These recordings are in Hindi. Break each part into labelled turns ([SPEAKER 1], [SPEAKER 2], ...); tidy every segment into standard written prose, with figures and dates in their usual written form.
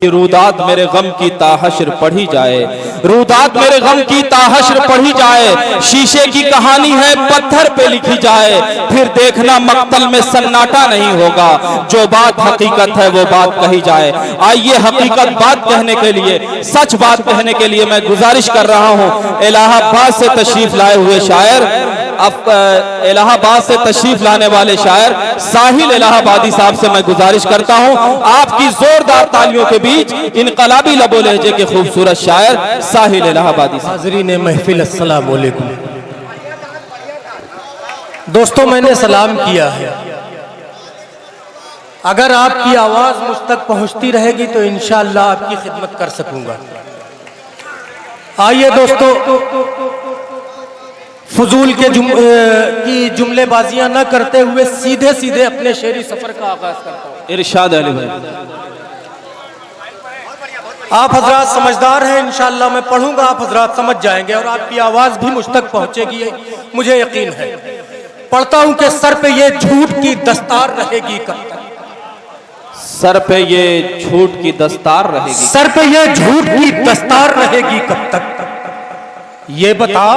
[SPEAKER 1] रूदात मेरे गम की ताहश्र पढ़ी जाए, रूदात मेरे गम की ताहश्र पढ़ी जाए। शीशे की कहानी है पत्थर पे लिखी जाए, फिर देखना मक्तल में सन्नाटा नहीं होगा। जो बात हकीकत है वो बात कही जाए। आइए हकीकत बात कहने के लिए, सच बात कहने के लिए मैं गुजारिश कर रहा हूँ इलाहाबाद से तशरीफ लाए हुए शायर, इलाहाबाद से तशरीफ लाने वाले शायर साहिल इलाहाबादी साहब से मैं गुजारिश करता हूं आपकी जोरदार तालियों के बीच इनकलाबी लबो लहजे के खूबसूरत शायर साहिल इलाहाबादी साहब।
[SPEAKER 2] हाज़रीन महफिल अस्सलाम वालेकुम। दोस्तों, मैंने सलाम किया है। अगर आपकी आवाज मुझ तक पहुंचती रहेगी तो इंशाअल्लाह आपकी खिदमत कर सकूंगा। आइए दोस्तों, फजूल के जुमलेबाजियां न करते हुए सीधे सीधे अपने शेरी सफर का आगाज करता हूं।
[SPEAKER 1] इरशाद अली भाई,
[SPEAKER 2] आप हजरात समझदार हैं, इंशाअल्लाह मैं पढ़ूंगा, आप हजरात समझ जाएंगे और आपकी आवाज भी मुझ तक पहुंचेगी, मुझे यकीन है। पढ़ता हूं कि सर पे ये झूठ की दस्तार रहेगी कब तक,
[SPEAKER 1] सर पे ये झूठ की दस्तार रहेगी,
[SPEAKER 2] सर पे ये झूठ की दस्तार रहेगी कब तक। ये बता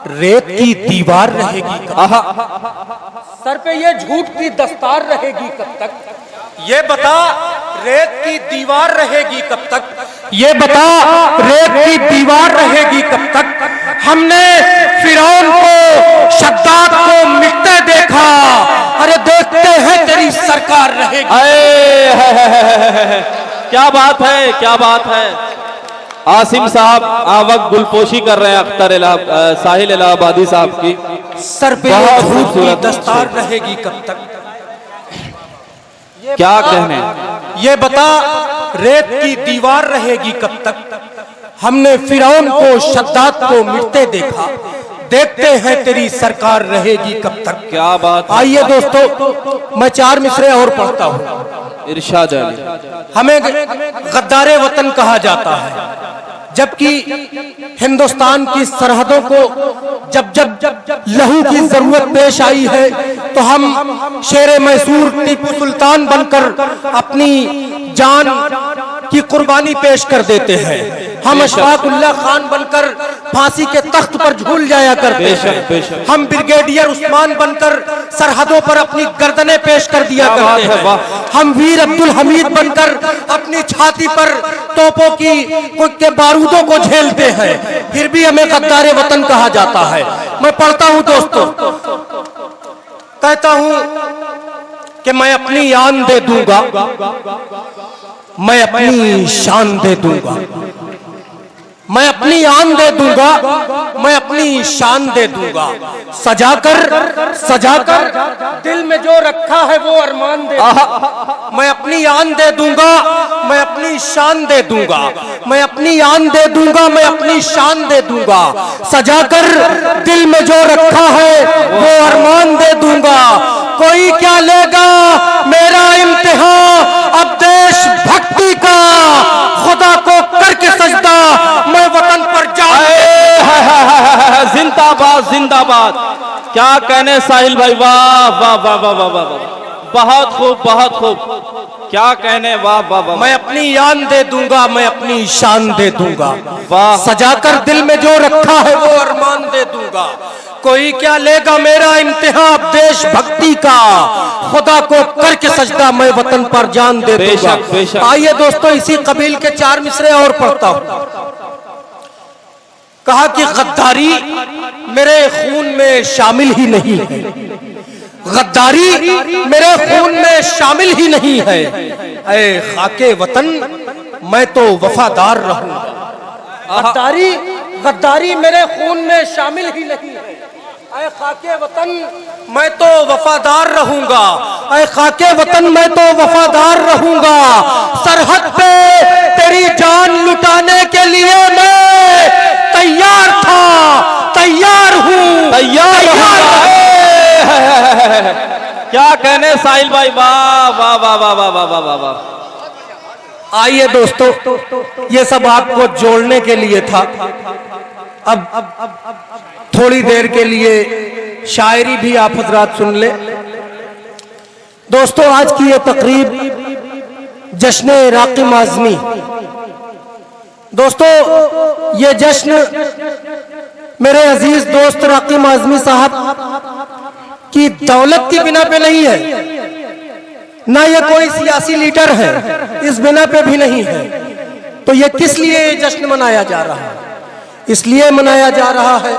[SPEAKER 2] रेत की दीवार रहेगी कब तक, सर पे ये झूठ की दस्तार रहेगी कब तक। ये बता रेत की दीवार रहेगी कब तक, ये बता रेत की दीवार रहेगी कब तक। हमने फिरौन को शद्दाद को मिटते देखा, अरे देखते हैं तेरी सरकार रहेगी।
[SPEAKER 1] क्या बात है, क्या बात है। आसिम साहब वक्त गुलपोशी कर रहे हैं अख्तर साहिल इलाहाबादी साहब की।
[SPEAKER 2] सर पे झूठ की दस्तार रहेगी कब तक,
[SPEAKER 1] क्या कहने।
[SPEAKER 2] ये बता रेत की दीवार रहेगी कब तक। हमने फिरौन को शद्दाद को मिटते देखा, देखते हैं तेरी सरकार रहेगी कब तक।
[SPEAKER 1] क्या बात।
[SPEAKER 2] आइए दोस्तों, मैं चार मिसरे और पढ़ता हूँ।
[SPEAKER 1] इरशाद अली,
[SPEAKER 2] हमें गद्दारे वतन कहा जाता है, जबकि हिंदुस्तान की सरहदों को जब जब लहू की जरूरत पेश आई है तो हम शेरे मैसूर टीपू सुल्तान बनकर अपनी जान की कुर्बानी पेश कर देते हैं। हम अशफाकुल्लाह खान बनकर फांसी के तख्त पर झूल जाया करते हैं। हम ब्रिगेडियर उस्मान बनकर सरहदों पर अपनी गर्दनें पेश कर दिया करते हैं। हम वीर अब्दुल हमीद बनकर अपनी छाती पर तोपों के बारूदों को झेलते हैं, फिर भी हमें गद्दारे वतन कहा जाता है। मैं पढ़ता हूं दोस्तों, कहता हूं कि मैं अपनी आन दे दूंगा, मैं अपनी शान दे दूंगा, मैं अपनी आन दे दूंगा, मैं अपनी शान दे दूंगा। सजाकर दिल में जो रखा है वो अरमान दे दूंगा। मैं अपनी आन दे दूंगा, मैं अपनी शान दे दूंगा, मैं अपनी आन दे दूंगा, मैं अपनी शान दे दूंगा। सजाकर दिल में जो रखा है वो अरमान दे दूंगा। कोई क्या लेगा मेरा इम्तिहान अब देश भक्ति का, खुदा को करके सजदा मैं वतन पर
[SPEAKER 1] जिंदाबाद जिंदाबाद। क्या कहने साहिल भाई, वाह वाह वाह वाह वाह वाह, बहुत खूब बहुत खूब। क्या कहने, वाह वाह वाह।
[SPEAKER 2] मैं अपनी आन दे दूंगा, मैं अपनी शान दे दूंगा।
[SPEAKER 1] वाह।
[SPEAKER 2] सजाकर दिल में जो रखा है वो अरमान दे दूंगा। कोई क्या लेगा मेरा इम्तिहान देश भक्ति का, खुदा को करके सजदा मैं वतन पर जान दे दूंगा। आइए दोस्तों, इसी कबील के चार मिसरे और पढ़ता हूं। कहा कि गद्दारी मेरे खून में शामिल ही नहीं है, गद्दारी मेरे खून में शामिल ही नहीं है। ऐ खाके वतन मैं तो वफादार रहूंगा। गद्दारी मेरे खून में शामिल ही नहीं है। ऐ खाके वतन मैं तो वफादार रहूंगा, ऐ खाके वतन मैं तो वफादार रहूंगा। सरहद पे तेरी जान लुटाने के लिए मैं तैयार था, तैयार हूँ, तैयार।
[SPEAKER 1] क्या कहने साहिल भाई, वाह वाह वाह वाह वाह वाह वाह वाह।
[SPEAKER 2] आइए दोस्तों, ये सब आपको जोड़ने के लिए था। अब थोड़ी देर के लिए शायरी भी आप हजरात सुन ले। दोस्तों, आज की ये तकरीब जश्न राकिम आज़मी। दोस्तों, ये जश्न मेरे अजीज दोस्त राकिम आज़मी साहब की दौलत की बिना पे नहीं है, ना ये कोई सियासी लीडर है, इस बिना पे भी नहीं है। तो ये किस लिए ये जश्न मनाया जा रहा है? इसलिए मनाया जा रहा है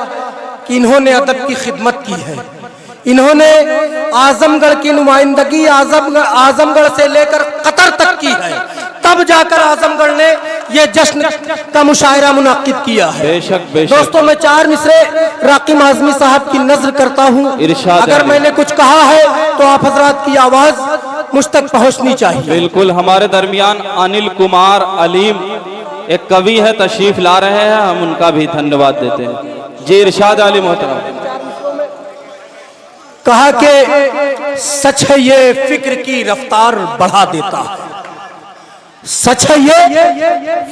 [SPEAKER 2] कि इन्होंने अदब की खिदमत की है। इन्होंने आजमगढ़ की नुमाइंदगी आजमगढ़ से लेकर कतर तक की है, तब जाकर आजमगढ़ ने यह जश्न का मुशायरा मुनाकिद किया है।
[SPEAKER 1] बेशक बेशक।
[SPEAKER 2] दोस्तों, मैं 4 मिसरे राकिम आज़मी साहब की नज़र करता हूँ। अगर मैंने कुछ कहा है तो आप हजरात की आवाज मुझ तक पहुँचनी चाहिए।
[SPEAKER 1] बिल्कुल। हमारे दरमियान अनिल कुमार अलीम एक कवि है, तशरीफ ला रहे हैं, हम उनका भी धन्यवाद देते हैं। जी इरशाद अली मोहतरम।
[SPEAKER 2] कहा कि सच है ये फिक्र की रफ्तार बढ़ा देता है, सच है ये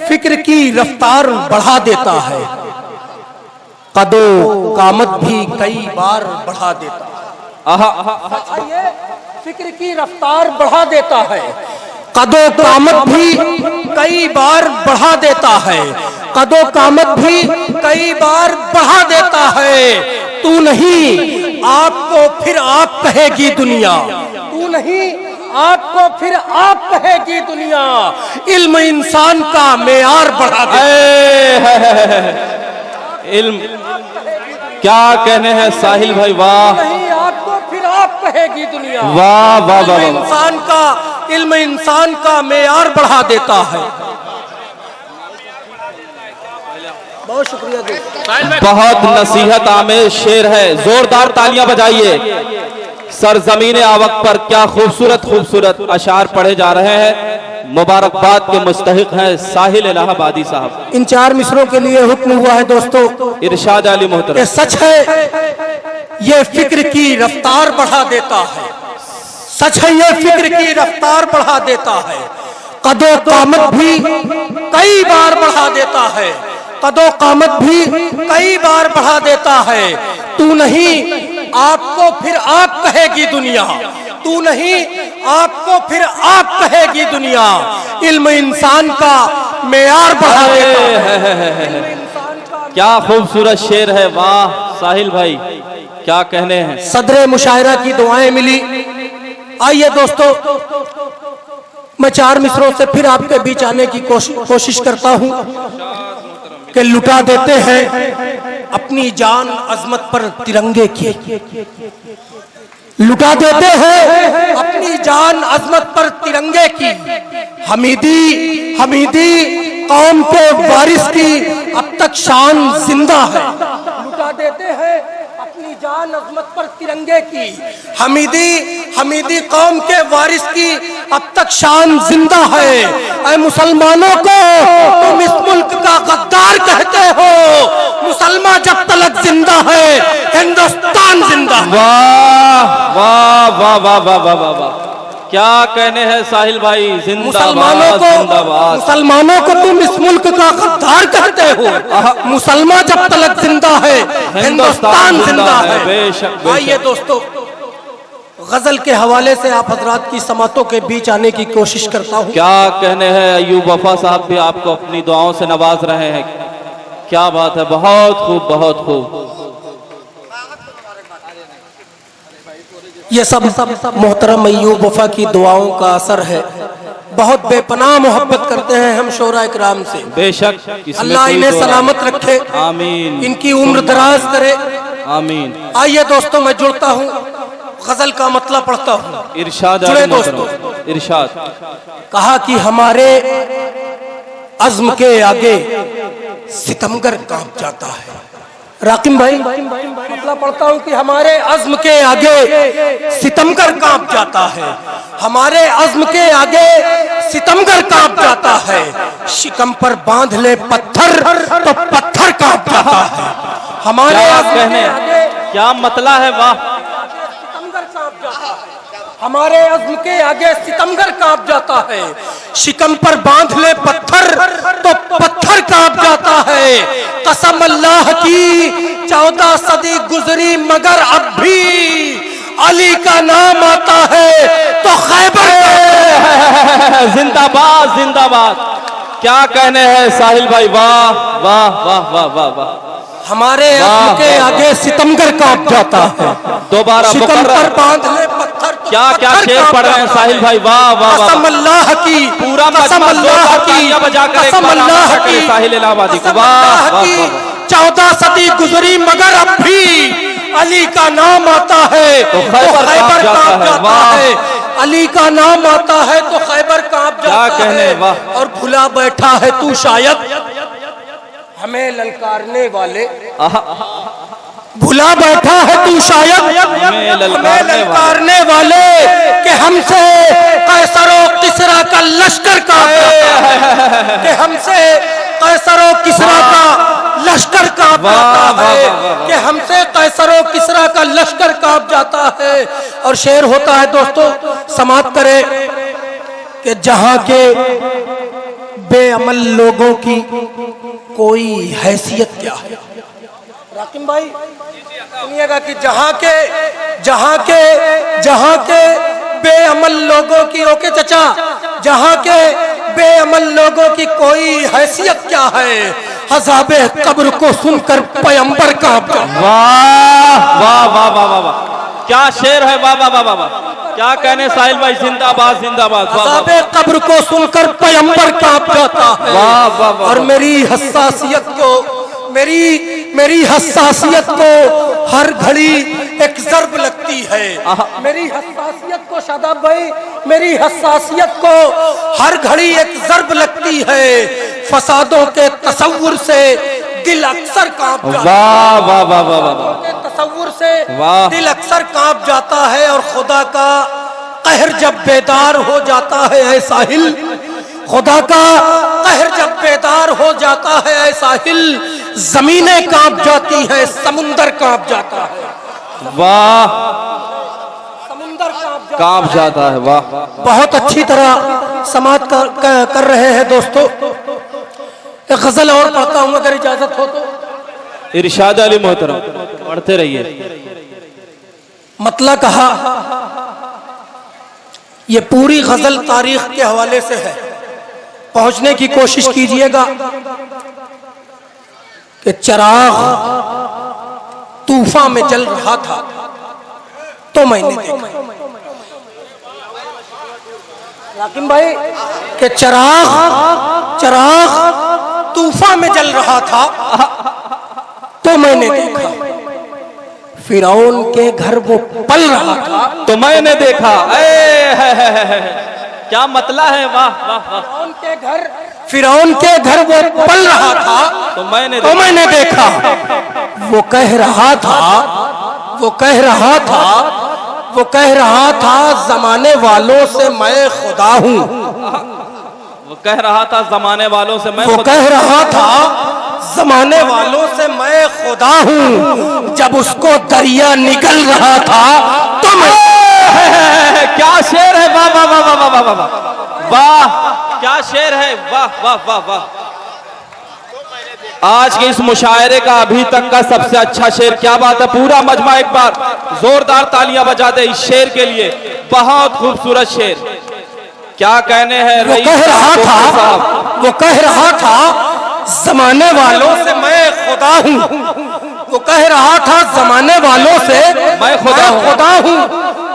[SPEAKER 2] फिक्र की रफ्तार बढ़ा देता है, कदो कामत भी कई बार बढ़ा देता है। सच है ये फिक्र की रफ्तार बढ़ा देता है, कदो कामत भी कई बार बढ़ा देता है, कदो कामत भी कई बार बढ़ा देता है। तू नहीं आपको फिर आप कहेगी दुनिया, तू नहीं आपको फिर आप कहेगी दुनिया, इल्म इंसान का मेयार बढ़ा दे।
[SPEAKER 1] इल्म क्या कहने हैं साहिल भाई, वाह।
[SPEAKER 2] नहीं आपको फिर आप कहेगी दुनिया,
[SPEAKER 1] वाह वाह वाह।
[SPEAKER 2] इल्म इंसान का मेयार बढ़ा देता है। बहुत शुक्रिया दोस्त।
[SPEAKER 1] बहुत नसीहत आमेज शेर है, जोरदार तालियां बजाइए। सरजमीन आवक पर क्या खूबसूरत खूबसूरत अशार पढ़े जा रहे हैं। मुबारकबाद के मुस्तहिक हैं साहिल इलाहाबादी साहब।
[SPEAKER 2] इन 4 मिसरों के लिए हुक्म हुआ है दोस्तों।
[SPEAKER 1] इरशाद अली मोहतरम।
[SPEAKER 2] सच है ये फिक्र की रफ्तार बढ़ा देता है, सच है ये फिक्र की रफ्तार बढ़ा देता है, कदो कामत भी कई बार बढ़ा देता है, कदो कामत भी कई बार बढ़ा देता है। तू नहीं आपको फिर आप कहेगी दुनिया, तू नहीं आपको फिर आप कहेगी दुनिया, इल्म इंसान का मेयार बढ़ा देता है।
[SPEAKER 1] क्या खूबसूरत शेर है, वाह साहिल भाई, क्या कहने हैं।
[SPEAKER 2] सदरे मुशायरा की दुआएं मिली। आइए दोस्तों, मैं 4 मिसरों से फिर आपके बीच आने की कोशिश करता हूं कि लुटा देते हैं अपनी जान अजमत पर तिरंगे की, लुटा देते हैं अपनी जान अजमत पर तिरंगे की, हमीदी हमीदी कौम के वारिस की अब तक शान जिंदा है। लुटा देते हैं अपनी जान अजमत पर तिरंगे की, हमीदी हमीदी कौम के वारिस की अब तक शान जिंदा है। ऐ मुसलमानों को तुम इस मुल्क का गद्दार कहते हो, मुसलमान जब तक जिंदा है हिंदुस्तान जिंदा है।
[SPEAKER 1] वाह वाह वाह वाह वाह वाह वाह वाह, क्या कहने हैं साहिल भाई, जिंदाबाद जिंदाबाद।
[SPEAKER 2] मुसलमानों को तुम इस मुल्क का गद्दार कहते हो, मुसलमान जब तक जिंदा है हिंदुस्तान जिंदा है।
[SPEAKER 1] बेशक।
[SPEAKER 2] आइए दोस्तों, गजल के हवाले से आप हजरात की समातों के बीच आने की कोशिश करता हूँ।
[SPEAKER 1] क्या कहने हैं, अयूब वफा साहब भी आपको अपनी दुआओं से नवाज रहे हैं, क्या बात है, बहुत खूब बहुत खूब।
[SPEAKER 2] ये सब मोहतरम अयूब वफा की दुआओं का असर है। बहुत बेपनाह मोहब्बत करते हैं हम शोरा इकराम से।
[SPEAKER 1] बेशक,
[SPEAKER 2] अल्लाह इन्हें सलामत रखे,
[SPEAKER 1] आमीन,
[SPEAKER 2] इनकी उम्र दराज करे,
[SPEAKER 1] आमीन।
[SPEAKER 2] आइए दोस्तों, मैं जुड़ता हूँ, गजल का मतलब पढ़ता हूँ।
[SPEAKER 1] इरशाद
[SPEAKER 2] जुड़े
[SPEAKER 1] दोस्तों, इरशाद।
[SPEAKER 2] कहा कि हमारे अज़्म के आगे सितमगर कांप जाता है। राकिम भाई, मतलब पढ़ता हूँ कि हमारे अज़्म के आगे सितमगर कांप जाता है, हमारे अज़्म के आगे सितमगर कांप जाता है। शिकम पर बांध ले पत्थर तो पत्थर कांप जाता है। हमारे
[SPEAKER 1] कहने क्या मतला है, वाह।
[SPEAKER 2] सितमगर कांप जाता है, हमारे अज़्म के आगे सितमगर कांप जाता है। शिकम पर बांध ले पत्थर तो पत्थर कांप जाता है। कसम अल्लाह की 14 सदी गुजरी मगर अब भी अली का नाम आता है तो खैबर
[SPEAKER 1] जिंदाबाद जिंदाबाद। क्या कहने हैं साहिल भाई, वाह वाह वाह वाह वाह वाह।
[SPEAKER 2] हमारे अज़्म के आगे सितमगर कांप जाता है।
[SPEAKER 1] दोबारा
[SPEAKER 2] सितम पर बांध ले पत्थर तो
[SPEAKER 1] क्या क्या शेर पढ़ रहे हैं साहिल भाई, वाह वाह वाह।
[SPEAKER 2] कसम अल्लाह की,
[SPEAKER 1] पूरा
[SPEAKER 2] कसम अल्लाह की, कसम अल्लाह की,
[SPEAKER 1] साहिल इलाहाबादी को,
[SPEAKER 2] कसम
[SPEAKER 1] वाह
[SPEAKER 2] अल्लाह
[SPEAKER 1] वाह
[SPEAKER 2] की।
[SPEAKER 1] वाह।
[SPEAKER 2] 14 सदी गुजरी मगर अब भी अली का नाम आता है
[SPEAKER 1] तो खैबर
[SPEAKER 2] कांप जाता
[SPEAKER 1] वाह।
[SPEAKER 2] है। अली का नाम आता है तो खैबर कांप जाता
[SPEAKER 1] कहने,
[SPEAKER 2] है।
[SPEAKER 1] वाह।
[SPEAKER 2] और भुला बैठा है तू शायद हमें ललकारने वाले, भुला बैठा है तू शायद
[SPEAKER 1] हमें
[SPEAKER 2] ललकारने वाले कि हमसे कैसरो किसरा का लश्कर कांप जाता है, कि हमसे कैसरो किसरा का लश्कर कांप जाता है, कि हमसे कैसरो किसरा का लश्कर कांप जाता है। और शेर होता है दोस्तों, समाप्त करें कि जहां के बेअमल लोगों की कोई हैसियत क्या है। राकिम भाई सुनिएगा कि जहां के बेअमल लोगों की, ओके चचा, जहां के बेअमल लोगों की कोई हैसियत क्या है, अज़ाबे कब्र को सुनकर पैगंबर कांप जाता।
[SPEAKER 1] वाह वाह वाह वाह वाह वाह। क्या शेर है, वाह वाह वाह वाह वाह। क्या कहने साहिल भाई, जिंदाबाद जिंदाबाद।
[SPEAKER 2] अज़ाबे कब्र को सुनकर पैगंबर कांप जाता है।
[SPEAKER 1] वाह वाह वाह।
[SPEAKER 2] और मेरी हसासियत को, मेरी हसासियत को हर घड़ी एक ज़र्ब लगती है। मेरी हसासियत को, शादाब भाई, मेरी हसासियत को हर घड़ी एक ज़र्ब लगती है। फसादों के तसव्वुर से दिल अक्सर कांप जाता है।
[SPEAKER 1] वाह वाह वाह वाह वाह।
[SPEAKER 2] के तसव्वुर से
[SPEAKER 1] वाह।
[SPEAKER 2] दिल अक्सर कांप जाता है। और खुदा का कहर जब बेदार हो जाता है ऐ साहिल, खुदा का कहर जब बेदार हो जाता है ऐ साहिल, जमीनें कांप जाती है, समुंदर कांप जाता है,
[SPEAKER 1] वाह,
[SPEAKER 2] समुंदर
[SPEAKER 1] कांप जाता है, वाह।
[SPEAKER 2] बहुत अच्छी तरह समाप्त कर रहे हैं दोस्तों। एक गजल और पढ़ता हूं अगर इजाजत हो तो।
[SPEAKER 1] इरशाद अली मोहतरम पढ़ते रहिए।
[SPEAKER 2] मतलब कहा, ये पूरी गजल तारीख के हवाले से है, पहुंचने की कोशिश कीजिएगा। कि चिराग तूफान में जल रहा था तो मैंने देखा। राकिम भाई, कि चिराग तूफान में जल रहा था तो मैंने देखा। फिरौन के घर वो पल रहा था
[SPEAKER 1] तो मैंने देखा। क्या मतलब है, वाह वाह वाह।
[SPEAKER 2] फिरौन के घर वो पल रहा था
[SPEAKER 1] तो मैंने
[SPEAKER 2] देखा। वो कह रहा था जमाने वालों से मैं खुदा हूँ।
[SPEAKER 1] वो कह रहा था जमाने वालों से मैं,
[SPEAKER 2] वो कह रहा था जमाने वालों से मैं खुदा हूँ। जब उसको दरिया निकल रहा था तो मैं,
[SPEAKER 1] क्या शेर है, वाह वाह वाह वाह वाह वाह वाह, क्या शेर है, वाह वाह वाह वाह। आज के इस मुशायरे का अभी तक का सबसे अच्छा शेर, क्या बात है। पूरा मजमा एक बार जोरदार तालियां बजा दे इस शेर के लिए, बहुत खूबसूरत शेर। क्या कहने हैं।
[SPEAKER 2] वो कह रहा था जमाने वालों से मैं खुदा हूँ। वो कह रहा था जमाने वालों से
[SPEAKER 1] मैं खुदा
[SPEAKER 2] हूँ।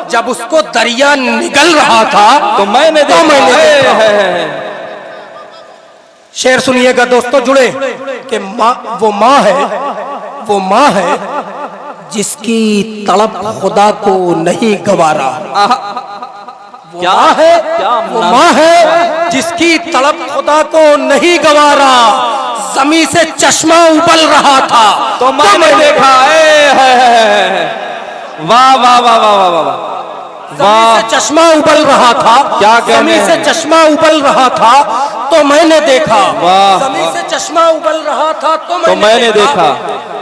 [SPEAKER 2] जब उसको दरिया निगल रहा था
[SPEAKER 1] तो मैंने देखा।
[SPEAKER 2] शेर सुनिएगा दोस्तों, जुड़े कि वो माँ है जिसकी तड़प खुदा को नहीं गवारा।
[SPEAKER 1] क्या
[SPEAKER 2] वो माँ है जिसकी तड़प खुदा को नहीं गवारा। जमी से चश्मा उबल रहा था
[SPEAKER 1] तो मैंने देखा। वाह वाह वाह वाह वाह वाह।
[SPEAKER 2] जमी से चश्मा उबल रहा था,
[SPEAKER 1] क्या
[SPEAKER 2] जमी से चश्मा उबल रहा था तो मैंने देखा। जमी से चश्मा उबल रहा था तो मैंने देखा।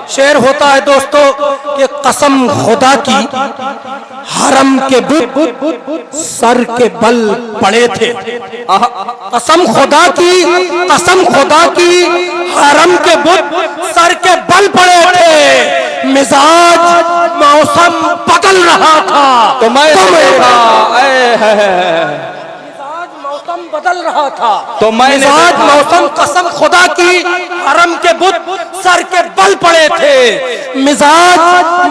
[SPEAKER 2] शेर होता है दोस्तों कि कसम खुदा की हरम के बुत सर के बल पड़े थे। कसम खुदा की हरम के बुत सर के बल पड़े थे। मिजाज मौसम बदल रहा था
[SPEAKER 1] तो मैंने देखा,
[SPEAKER 2] मौसम बदल रहा था
[SPEAKER 1] तो मैंने
[SPEAKER 2] मिजाज
[SPEAKER 1] देखा।
[SPEAKER 2] मौसम कसम खुदा की हरम के बुत सर के बल पड़े थे। मिजाज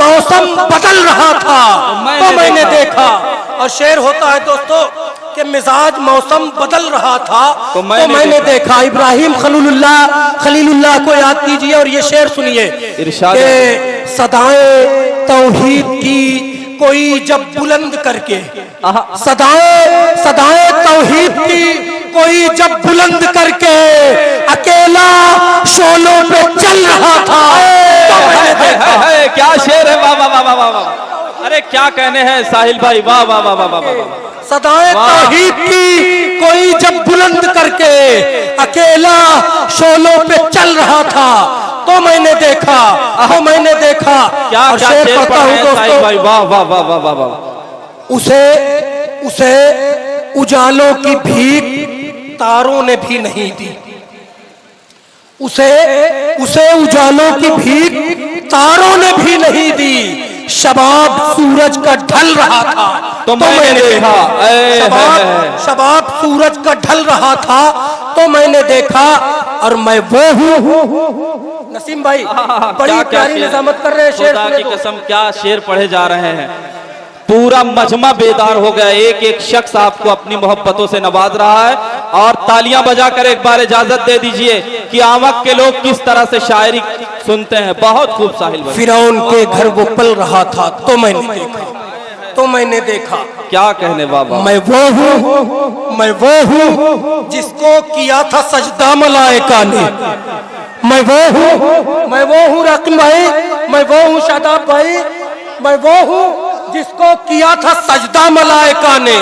[SPEAKER 2] मौसम बदल रहा था तो मैंने देखा। और शेर होता है दोस्तों कि मिजाज मौसम बदल रहा था तो मैंने देखा। इब्राहिम खलीलुल्लाह को याद कीजिए और ये शेर सुनिए
[SPEAKER 1] इरशाद
[SPEAKER 2] कि सदाएं तौहीद की कोई जब बुलंद करके, सदाएं तौहीद की कोई जब बुलंद करके अकेला शोलों पे चल रहा था तो मैंने देखा।
[SPEAKER 1] क्या शेर है, वाह वाह वाह वाह वाह। अरे क्या कहने हैं साहिल भाई, वाह वाह वाह वाह वाह।
[SPEAKER 2] सदाएं तौहीद की कोई जब बुलंद करके अकेला शोलों पे चल रहा था तो मैंने देखा, तो मैंने देखा।
[SPEAKER 1] क्या
[SPEAKER 2] और शेर पढ़ता हूँ दोस्तों,
[SPEAKER 1] भाई, वाह वाह वाह वाह वाह वाह।
[SPEAKER 2] उसे उजालों की भीख तारों ने भी नहीं दी। उसे उजालों की भीख तारों ने भी नहीं दी। शबाब सूरज का ढल रहा था
[SPEAKER 1] तो मैंने देखा।
[SPEAKER 2] शबाब सूरज का ढल रहा था तो मैंने देखा। और मैं वो हूँ। नसीम भाई बड़ी प्यारी निजामत कर रहे हैं। शेर
[SPEAKER 1] खुदा की कसम क्या शेर पढ़े जा रहे हैं। पूरा मजमा बेदार हो गया। एक एक शख्स आपको अपनी मोहब्बतों से नवाज रहा है। और तालियां बजाकर एक बार इजाजत दे दीजिए कि आमक के लोग किस तरह से शायरी सुनते हैं। बहुत खूब साहिल भाई।
[SPEAKER 2] फिरौन के घर वो पल रहा था तो मैंने देखा।
[SPEAKER 1] क्या कहने बाबा।
[SPEAKER 2] मैं वो हूँ जिसको किया था सजदा मलाइका ने। मैं वो हूँ रकीम भाई, मैं वो हूँ शादाब भाई, मैं वो हूँ जिसको किया था सजदा मलाइका ने।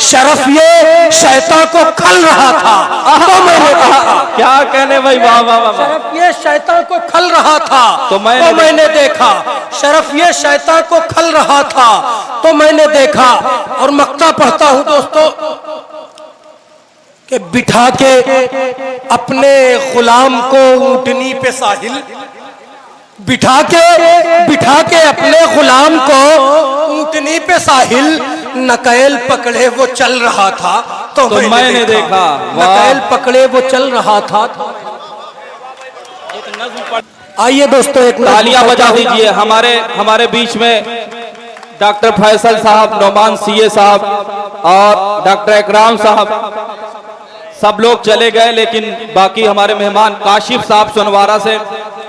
[SPEAKER 2] शरफ ये शैतान को खल रहा था तो मैंने देखा।
[SPEAKER 1] क्या कहने भाई, वाह वाह वाह।
[SPEAKER 2] शरफ ये शैतान को खल रहा था तो मैंने देखा। शरफ ये शैतान को खल रहा था तो मैंने देखा। और मक्ता पढ़ता हूँ दोस्तों कि बिठा के अपने गुलाम को ऊंटनी पे साहिल, बिठा के अपने गुलाम को ऊंटनी पे साहिल, नकेल पकड़े वो चल रहा था तो मैंने देखा। नकेल पकड़े वो चल रहा था। आइए दोस्तों एक
[SPEAKER 1] तालियां बजा दीजिए। हमारे बीच में डॉक्टर फैसल साहब, नौमान सीए साहब और डॉक्टर इकराम साहब सब लोग चले गए, लेकिन बाकी हमारे मेहमान काशिफ साहब सोनवारा से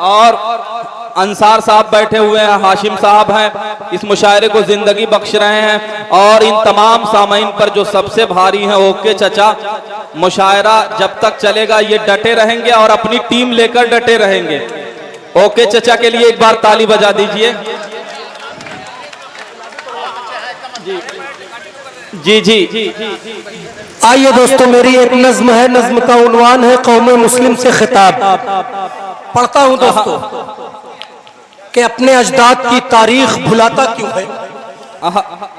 [SPEAKER 1] और अंसार साहब बैठे हुए हैं, हाशिम साहब हैं, इस मुशायरे को जिंदगी बख्श रहे हैं। और इन तमाम सामीन पर जो सबसे भारी हैं ओके चचा, मुशायरा जब तक चलेगा ये डटे रहेंगे और अपनी टीम लेकर डटे रहेंगे। ओके चचा के लिए एक बार ताली बजा दीजिए। जी जी जी।
[SPEAKER 2] आइए दोस्तों मेरी एक नज्म है, नज्म का उन्वान है कौम मुस्लिम से खिताब। पढ़ता हूँ दोस्तों कि अपने अजदाद की तारीख भुलाता क्यों है,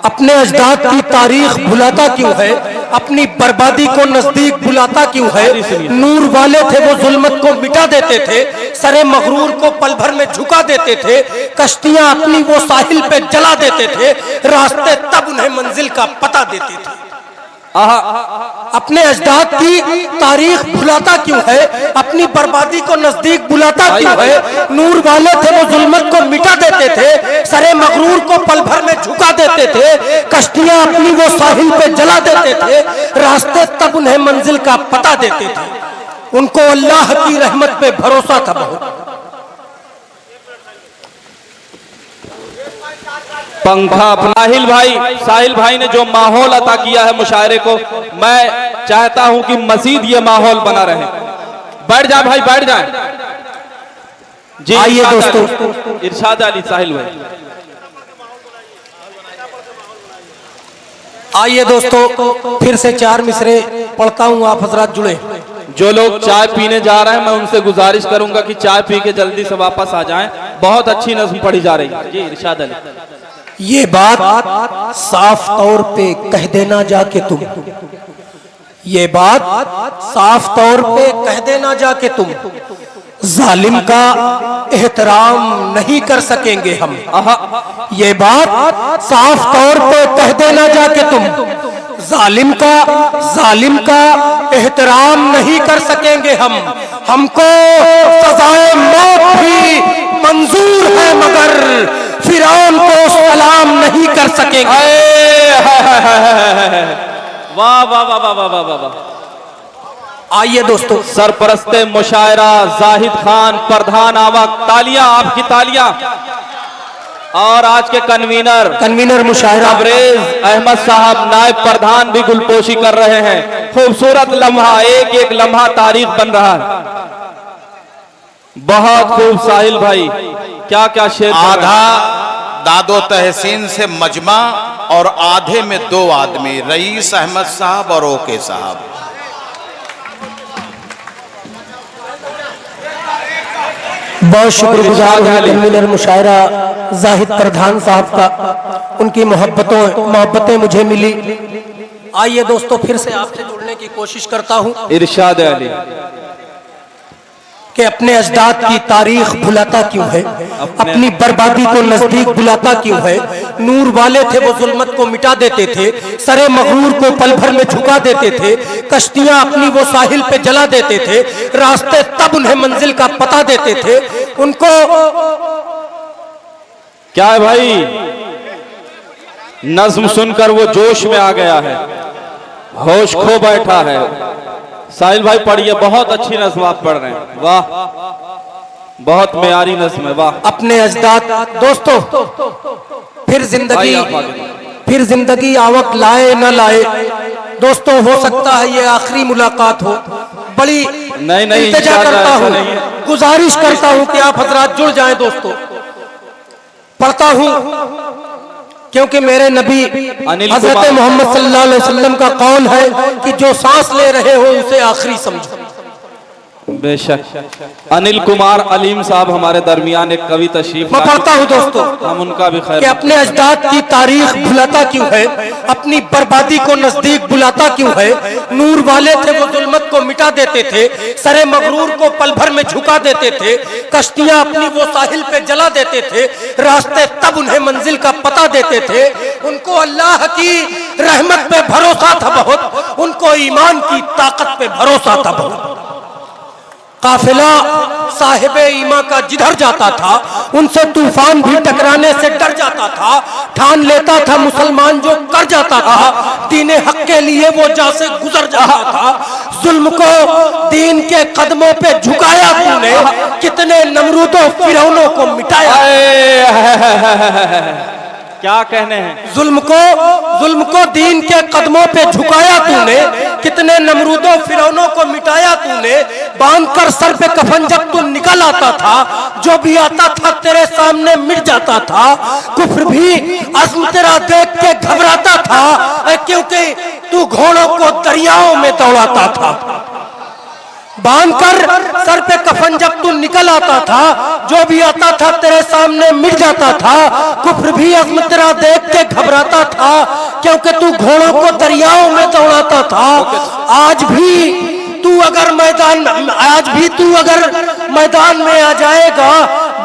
[SPEAKER 2] अपने अजदाद की तारीख भुलाता क्यों है, अपनी बर्बादी को नजदीक बुलाता क्यों है। नूर वाले थे वो जुल्मत को मिटा देते थे, सरे मगरूर को पल भर में झुका देते थे, कश्तियां अपनी वो साहिल पे जला देते थे, रास्ते तब उन्हें मंजिल का पता देते थे। अपने अजदाद की तारीख भुलाता क्यों है, अपनी बर्बादी को नजदीक बुलाता क्यों है। नूर वाले थे वो जुल्मत को मिटा देते थे, सरे मगरूर को पल भर में झुका देते थे, कश्तियां अपनी वो साहिल पे जला देते थे, रास्ते तब उन्हें मंजिल का पता देते थे। उनको अल्लाह की रहमत पे भरोसा था बहुत।
[SPEAKER 1] पंखा साहिल भाई ने जो माहौल अता किया है मुशायरे को, मैं चाहता हूं कि मजीद ये माहौल बना रहे। बैठ जाए भाई, बैठ जाए। जी
[SPEAKER 2] आइए दोस्तों,
[SPEAKER 1] इरशाद अली साहिल भाई।
[SPEAKER 2] आइए दोस्तों फिर से 4 मिसरे पढ़ता हूँ, आप हजरात जुड़े।
[SPEAKER 1] जो लोग चाय पीने जा रहे हैं मैं उनसे गुजारिश करूंगा कि चाय पी के जल्दी से वापस आ जाएं। बहुत अच्छी नज़्म पढ़ी जा रही है। जी इरशाद अली।
[SPEAKER 2] ये बात साफ तौर पे कह देना जाके तुम, ये बात साफ तौर पे कह देना जाके तुम, जालिम का एहतराम नहीं कर सकेंगे हम। ये बात साफ तौर पे कह देना जाके तुम, जालिम का एहतराम नहीं कर सकेंगे हम। हमको सजाए मौत भी मंजूर है मगर फिरौन को सलाम नहीं कर सकेंगे।
[SPEAKER 1] वाह वाह वाह वाह वाह वाह वाह।
[SPEAKER 2] आइए दोस्तों,
[SPEAKER 1] सरपरस्ते मुशायरा जाहिद खान प्रधान आवक, तालियां, आपकी तालियां। और आज के कन्वीनर मुशायरा
[SPEAKER 2] तबरेज
[SPEAKER 1] अहमद साहब नायब प्रधान भी गुलपोशी कर रहे हैं। खूबसूरत लम्हा, एक एक लम्हा तारीख बन रहा है। बहुत खूब साहिल भाई, क्या क्या शेर।
[SPEAKER 3] आधा दादो तहसीन से मजमा और आधे में 2 आदमी, रईस अहमद साहब और ओके साहब।
[SPEAKER 2] बहुत शुक्रगुजार हूँ कन्वीनर मुशायरा जाहिद प्रधान साहब का, उनकी मोहब्बतें मुझे मिली। आइए दोस्तों, फिर से आपसे जुड़ने की कोशिश करता हूँ।
[SPEAKER 1] इरशाद अली
[SPEAKER 2] कि अपने अजदाद की तारीख भुलाता क्यों है, अपनी बर्बादी को नजदीक बुलाता क्यों है। नूर वाले थे वो जुल्मत को मिटा देते थे, सरे मगरूर को पल भर में झुका देते थे, कश्तियां अपनी वो साहिल पे जला देते थे, रास्ते तब उन्हें मंजिल का पता देते थे। उनको
[SPEAKER 1] क्या है भाई, नज्म सुनकर वो जोश में आ गया है, होश खो बैठा है। साहिल भाई पढ़िए, बहुत अच्छी नज्म आप पढ़ रहे हैं, वाह, बहुत मेयारी नज्म है, वाह।
[SPEAKER 2] अपने अजदाद दोस्तों, फिर जिंदगी आवक लाए न लाए दोस्तों, हो सकता है ये आखिरी मुलाकात हो। बड़ी
[SPEAKER 1] नहीं
[SPEAKER 2] इल्तिजा करता हूँ, गुजारिश करता हूँ कि आप हजरात जुड़ जाएं दोस्तों। पढ़ता हूँ क्योंकि मेरे नबी हजरत मोहम्मद सल्लल्लाहु अलैहि वसल्लम का कौल है कि जो सांस ले रहे हो उसे आखिरी समझो।
[SPEAKER 1] बेशक अनिल कुमार अलीम साहब हमारे दरमियान एक कवि तशरीफ।
[SPEAKER 2] मैं पढ़ता हूँ दोस्तों,
[SPEAKER 1] हम उनका भी खैर।
[SPEAKER 2] कि अपने अजदाद की तारीख भुलाता क्यों है, अपनी बर्बादी को नजदीक बुलाता क्यों है। नूर वाले थे वो जुल्मत को मिटा देते थे, सरे मगरूर को पल भर में झुका देते थे, कश्तियां अपनी वो साहिल पे जला देते थे, रास्ते तब उन्हें मंजिल का पता देते थे। उनको अल्लाह की रहमत पे भरोसा था बहुत, उनको ईमान की ताकत पे भरोसा था बहुत। काफिला साहिबे ईमा का जिधर जाता था उनसे तूफान भी टकराने से डर जाता था। ठान लेता था मुसलमान जो कर जाता था, दीन हक के लिए वो जा से गुजर जाता था। जुल्म को दीन के कदमों पे झुकाया तूने, कितने नमरूदों फिरौनों को मिटाया।
[SPEAKER 1] क्या कहने हैं।
[SPEAKER 2] जुल्म को दीन के कदमों पे झुकाया तूने, कितने नमरूदों फिरौनों को मिटाया तूने। बांध कर सर पे कफन जब तू निकल आता था, जो भी आता था तेरे सामने मिट जाता था। कुफ्र भी अज़्म तेरा देख के घबराता था, क्योंकि तू घोड़ों को दरियाओं में दौड़ाता था। बांध कर सर पे कफन जब तू निकल आता था, जो भी आता था तेरे सामने मिट जाता था। कुफ्र भी अज़्म तेरा देख के घबराता था, क्योंकि तू घोड़ों को दरियाओं में दौड़ाता था। आज भी तू अगर मैदान में आ जाएगा,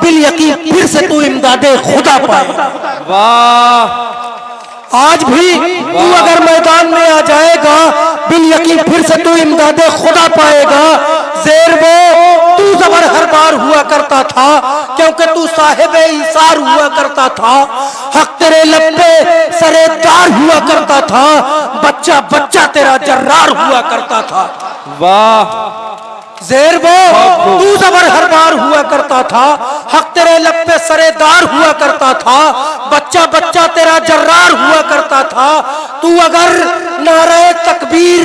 [SPEAKER 2] बिल यकीन फिर से तू इमदादे खुदा पाएगा।
[SPEAKER 1] वाह।
[SPEAKER 2] आज भी तू अगर मैदान में आ जाएगा, बिल यकीन फिर से तू इमदादे खुदा पाएगा। ज़ेर वो तू ज़बर हर बार हुआ करता था, क्योंकि तू साहिबे इसार हुआ करता था। हक तेरे लब पे सरेदार हुआ करता था, बच्चा बच्चा तेरा जर्रार हुआ करता था।
[SPEAKER 1] वाह।
[SPEAKER 2] ज़ेर वो तू ज़बर हर बार हुआ करता था, हक तेरे लब पे सरेदार हुआ करता था, बच्चा बच्चा तेरा जर्रार हुआ करता था। तू अगर नारे तकबीर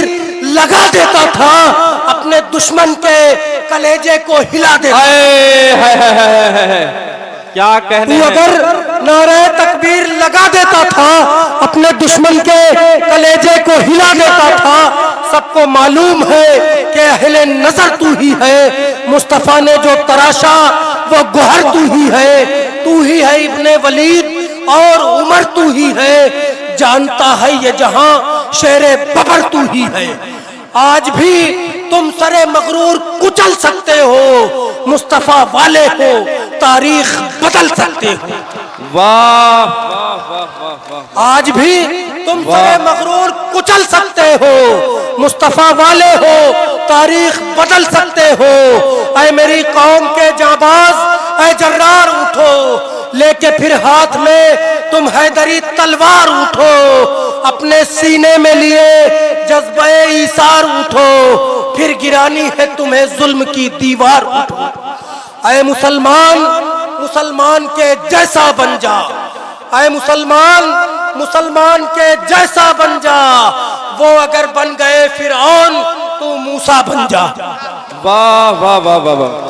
[SPEAKER 2] लगा देता था, अपने दुश्मन के कलेजे को हिला देता।
[SPEAKER 1] क्या कहने।
[SPEAKER 2] तू अगर नारे तकबीर लगा देता था, अपने दुश्मन के कलेजे को हिला देता था। सबको मालूम है कि अहले नजर तू ही है, मुस्तफा ने जो तराशा वो गोहर तू ही है इब्ने वलीद और उमर तू ही है। जानता है ये जहां शेरे बबर तू ही है। आज भी तुम सरे मगरूर कुचल सकते हो, मुस्तफा वाले हो तारीख बदल सकते हो।
[SPEAKER 1] वाह वाह वाह वाह वाह।
[SPEAKER 2] आज भी तुम सरे मगरूर कुचल सकते हो, मुस्तफा वाले हो तारीख बदल सकते हो। ऐ मेरी कौम के जाबाज, ऐ जर्रार उठो, लेके फिर हाथ में तुम हैदरी तलवार उठो, अपने सीने में लिए जज्बे ईसार उठो, फिर गिरानी है तुम्हें जुल्म की दीवार उठो। ऐ मुसलमान, मुसलमान के जैसा बन जा, ऐ मुसलमान, मुसलमान के जैसा बन जा। वो अगर बन गए फिरौन, तू मूसा बन जा।
[SPEAKER 1] वाह वाह वाह वाह वाह।